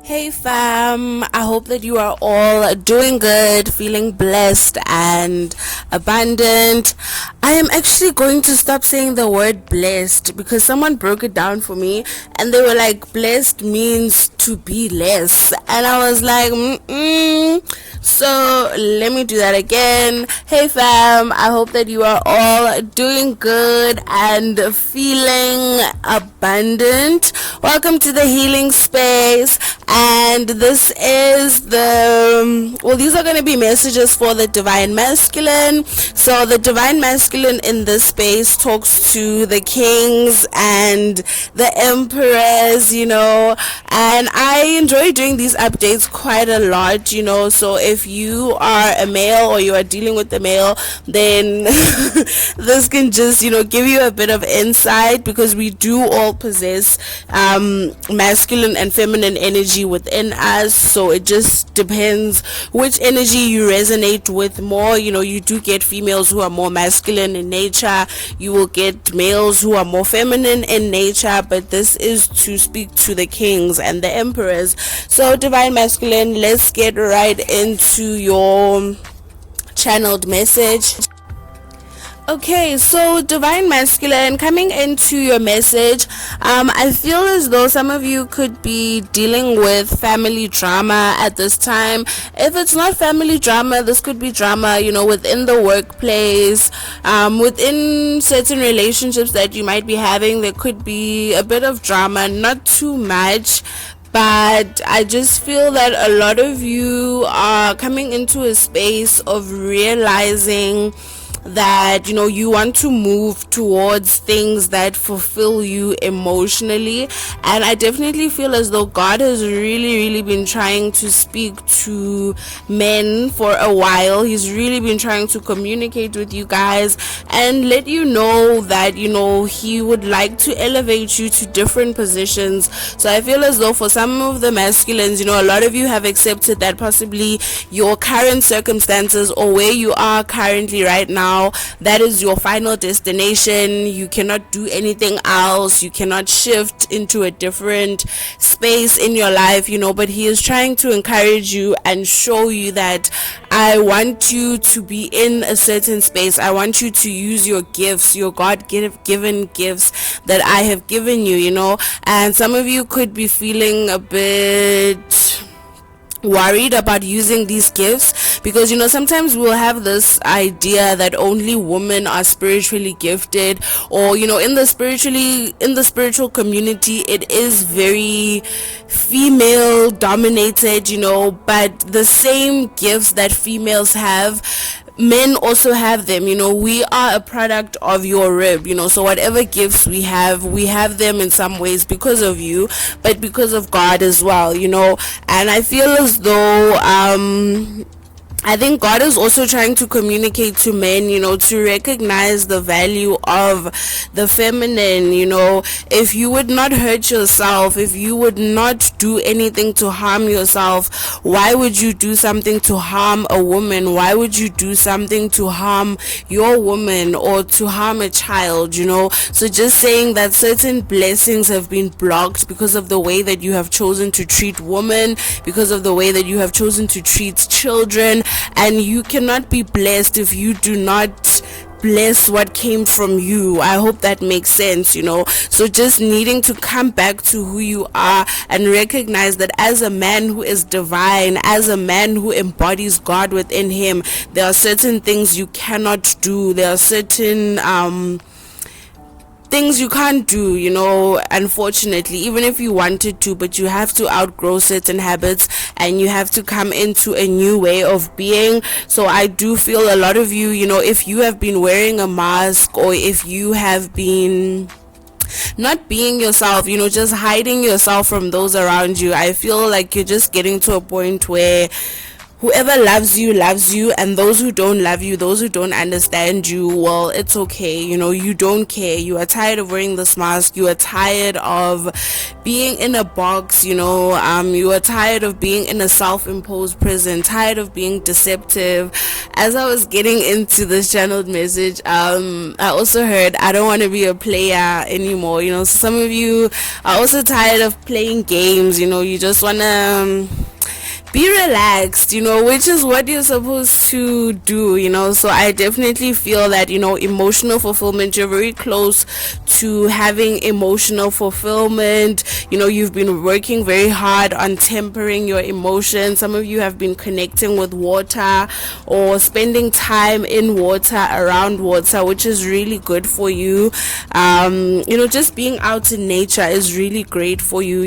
Hey fam, I hope that you are all doing good, feeling blessed and abundant. I am actually going to stop saying the word blessed because someone broke it down for me and they were like, blessed means to be less. And I was like, so let me do that again. Hey fam, I hope that you are all doing good and feeling abundant. Welcome to the healing space. And this is these are going to be messages for the divine masculine. So the divine masculine in this space talks to the kings and the emperors, and I enjoy doing these updates quite a lot, so if you are a male or you are dealing with the male, then this can just, give you a bit of insight, because we do all possess masculine and feminine energy within us. So it just depends which energy you resonate with more. You do get females who are more masculine in nature, you will get males who are more feminine in nature, but this is to speak to the kings and the emperors. So divine masculine, let's get right into your channeled message. Okay, so divine masculine, coming into your message, I feel as though some of you could be dealing with family drama at this time. If it's not family drama, this could be drama, within the workplace, within certain relationships that you might be having. There could be a bit of drama, not too much, but I just feel that a lot of you are coming into a space of realizing that you want to move towards things that fulfill you emotionally. And I definitely feel as though God has really been trying to speak to men for a while. He's really been trying to communicate with you guys and let you know that he would like to elevate you to different positions. So I feel as though for some of the masculines, a lot of you have accepted that possibly your current circumstances, or where you are currently right now, that is your final destination. You cannot do anything else. You cannot shift into a different space in your life, but he is trying to encourage you and show you that I want you to be in a certain space. I want you to use your gifts, your God-given gifts that I have given you, and some of you could be feeling a bit worried about using these gifts, because sometimes we'll have this idea that only women are spiritually gifted, or in the spiritual community it is very female dominated, but the same gifts that females have, men also have them. We are a product of your rib, so whatever gifts we have them in some ways because of you, but because of God as well, and I feel as though I think God is also trying to communicate to men, to recognize the value of the feminine. If you would not hurt yourself, if you would not do anything to harm yourself, why would you do something to harm a woman? Why would you do something to harm your woman or to harm a child? So just saying that certain blessings have been blocked because of the way that you have chosen to treat women, because of the way that you have chosen to treat children. And you cannot be blessed if you do not bless what came from you. I hope that makes sense. So just needing to come back to who you are and recognize that as a man who is divine, as a man who embodies God within him, there are certain things you cannot do. There are certain things you can't do, unfortunately, even if you wanted to, but you have to outgrow certain habits and you have to come into a new way of being. So I do feel a lot of you, if you have been wearing a mask, or if you have been not being yourself, just hiding yourself from those around you, I feel like you're just getting to a point where whoever loves you, and those who don't love you, those who don't understand you, well, it's okay. You don't care. You are tired of wearing this mask. You are tired of being in a box. You are tired of being in a self-imposed prison, tired of being deceptive. As I was getting into this channeled message, I also heard, I don't want to be a player anymore. So some of you are also tired of playing games. You just want to be relaxed, which is what you're supposed to do. So I definitely feel that, emotional fulfillment, you're very close to having emotional fulfillment. You've been working very hard on tempering your emotions. Some of you have been connecting with water or spending time in water, around water, which is really good for you. Just being out in nature is really great for you.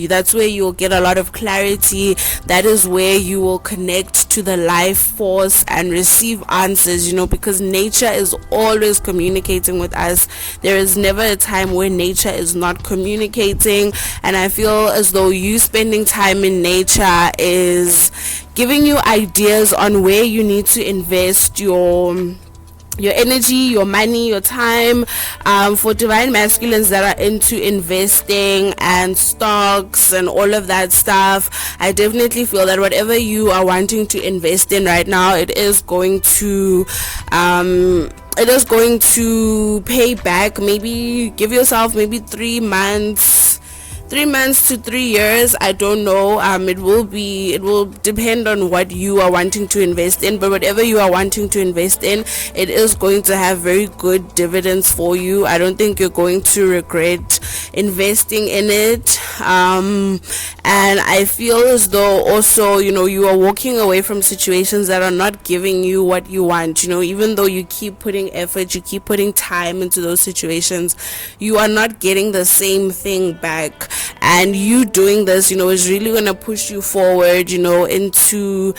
That's where you'll get a lot of clarity. That is where you will connect to the life force and receive answers, because nature is always communicating with us. There is never a time where nature is not communicating, and I feel as though you spending time in nature is giving you ideas on where you need to invest your energy, your money, your time. For divine masculines that are into investing and stocks and all of that stuff, I definitely feel that whatever you are wanting to invest in right now, it is going to pay back. Maybe give yourself maybe 3 months to 3 years. I don't know. It will depend on what you are wanting to invest in, but whatever you are wanting to invest in, it is going to have very good dividends for you. I don't think you're going to regret investing in it. And I feel as though also, you are walking away from situations that are not giving you what you want. Even though you keep putting effort, you keep putting time into those situations, you are not getting the same thing back. And you doing this, is really going to push you forward, into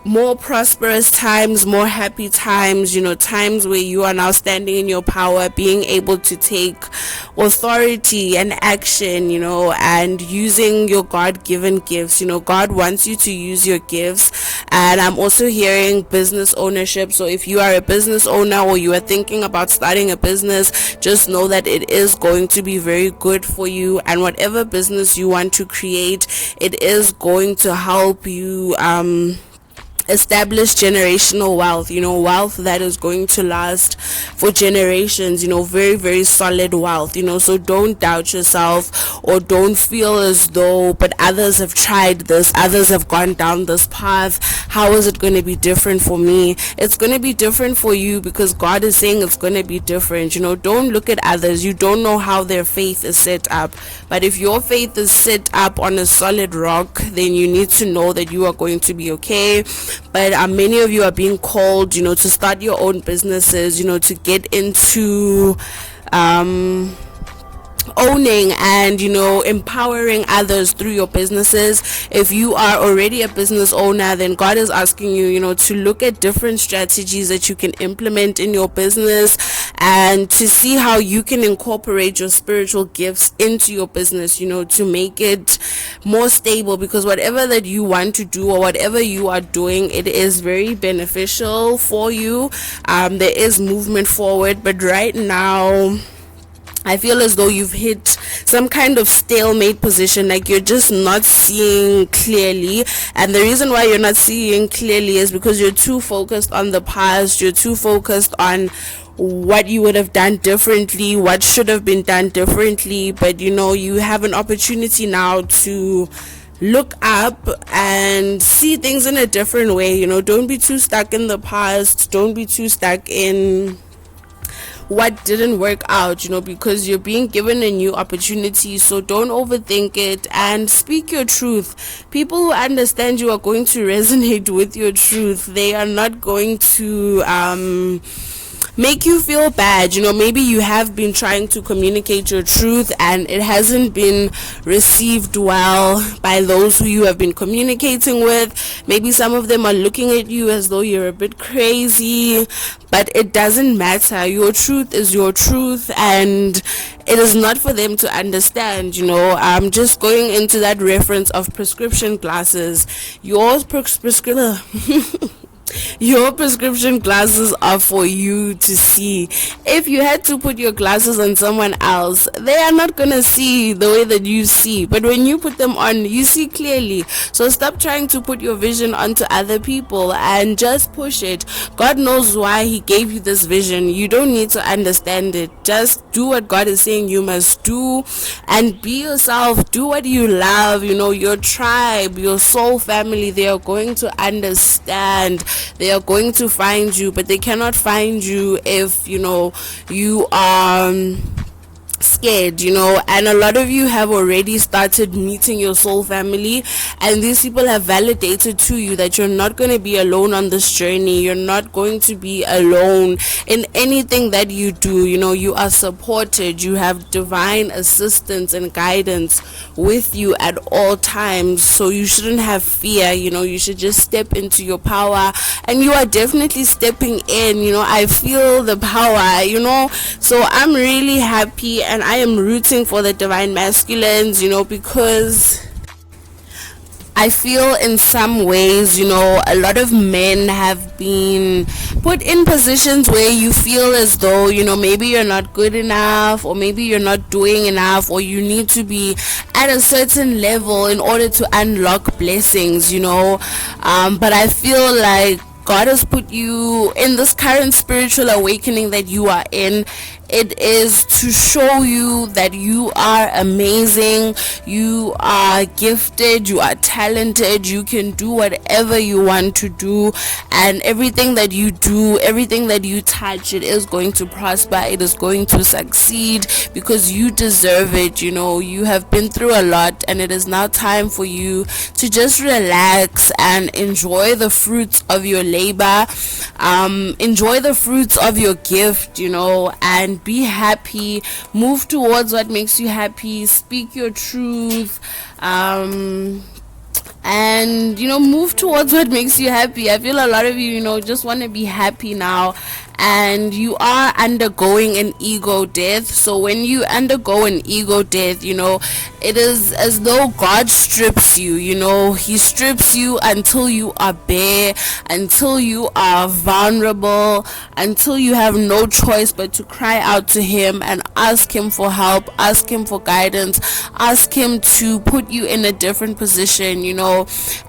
more prosperous times, more happy times, times where you are now standing in your power, being able to take authority and action, and using your God-given gifts. God wants you to use your gifts. And I'm also hearing business ownership. So if you are a business owner or you are thinking about starting a business, just know that it is going to be very good for you. And whatever business you want to create, it is going to help you establish generational wealth, wealth that is going to last for generations, very, very solid wealth, so don't doubt yourself, or don't feel as though, but others have tried this, others have gone down this path, how is it going to be different for me? It's going to be different for you, because God is saying it's going to be different. Don't look at others. You don't know how their faith is set up, but if your faith is set up on a solid rock, then you need to know that you are going to be okay. But many of you are being called, to start your own businesses, to get into owning and empowering others through your businesses. If you are already a business owner, then God is asking you, to look at different strategies that you can implement in your business, and to see how you can incorporate your spiritual gifts into your business, to make it more stable, because whatever that you want to do or whatever you are doing, it is very beneficial for you. There is movement forward, but right now I feel as though you've hit some kind of stalemate position, like you're just not seeing clearly. And the reason why you're not seeing clearly is because you're too focused on the past, you're too focused on what you would have done differently, what should have been done differently. But you have an opportunity now to look up and see things in a different way. Don't be too stuck in the past, don't be too stuck in what didn't work out, because you're being given a new opportunity. So don't overthink it and speak your truth. People who understand you are going to resonate with your truth. They are not going to make you feel bad. Maybe you have been trying to communicate your truth and it hasn't been received well by those who you have been communicating with. Maybe some of them are looking at you as though you're a bit crazy, but it doesn't matter. Your truth is your truth, and it is not for them to understand. I'm just going into that reference of prescription glasses. Your prescription glasses are for you to see. If you had to put your glasses on someone else, they are not gonna see the way that you see, but when you put them on, you see clearly. So stop trying to put your vision onto other people and just push it. God knows why he gave you this vision. You don't need to understand it. Just do what God is saying you must do, and be yourself. Do what you love. Your tribe, your soul family, they are going to understand. They are going to find you, but they cannot find you if you are scared. And a lot of you have already started meeting your soul family, and these people have validated to you that you're not going to be alone on this journey. You're not going to be alone in anything that you do. You are supported. You have divine assistance and guidance with you at all times, so you shouldn't have fear. You should just step into your power, and you are definitely stepping in. I feel the power, so I'm really happy, and I am rooting for the divine masculines, because I feel in some ways, a lot of men have been put in positions where you feel as though, maybe you're not good enough, or maybe you're not doing enough, or you need to be at a certain level in order to unlock blessings, but I feel like God has put you in this current spiritual awakening that you are in. It is to show you that you are amazing, you are gifted, you are talented, you can do whatever you want to do, and everything that you do, everything that you touch, it is going to prosper, it is going to succeed, because you deserve it. You have been through a lot, and it is now time for you to just relax and enjoy the fruits of your labor, enjoy the fruits of your gift, and be happy. Move towards what makes you happy. Speak your truth, and move towards what makes you happy. I feel a lot of you just want to be happy now, and you are undergoing an ego death. So when you undergo an ego death, it is as though God strips you. He strips you until you are bare, until you are vulnerable, until you have no choice but to cry out to him and ask him for help, ask him for guidance, ask him to put you in a different position.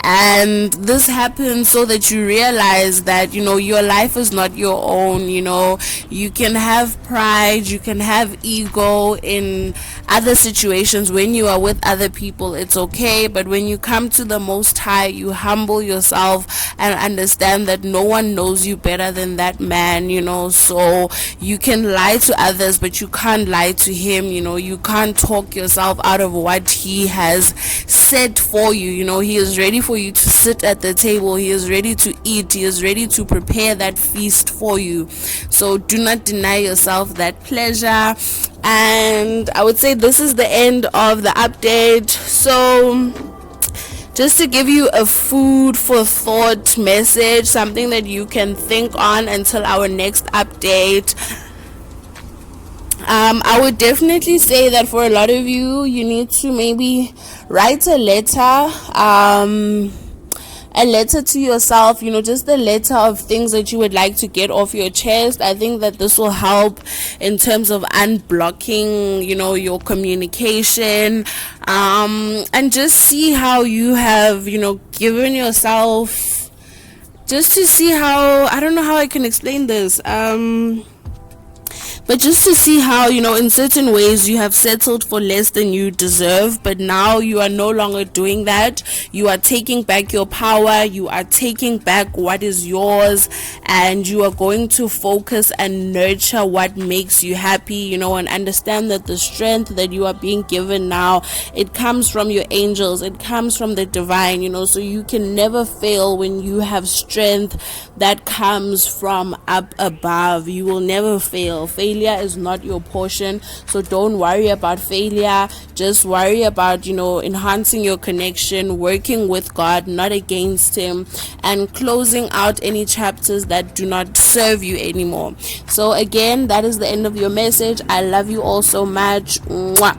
And this happens so that you realize that your life is not your own. You can have pride, you can have ego in other situations. When you are with other people, it's okay, but when you come to the Most High, you humble yourself and understand that no one knows you better than that man. So you can lie to others, but you can't lie to him. You can't talk yourself out of what he has set for you. He is ready for you to sit at the table, he is ready to eat, he is ready to prepare that feast for you. So do not deny yourself that pleasure. And I would say this is the end of the update. So just to give you a food for thought message, something that you can think on until our next update, I would definitely say that for a lot of you, you need to maybe write a letter to yourself, just a letter of things that you would like to get off your chest. I think that this will help in terms of unblocking, your communication, and just see how you have, given yourself, just to see how, I don't know how I can explain this, but just to see how, in certain ways you have settled for less than you deserve, but now you are no longer doing that. You are taking back your power, you are taking back what is yours, and you are going to focus and nurture what makes you happy, and understand that the strength that you are being given now, it comes from your angels, it comes from the divine, so you can never fail when you have strength that comes from up above. You will never fail. Failure is not your portion, so don't worry about failure. Just worry about, enhancing your connection, working with God, not against him, and closing out any chapters that do not serve you anymore. So again, that is the end of your message. I love you all so much. Mwah.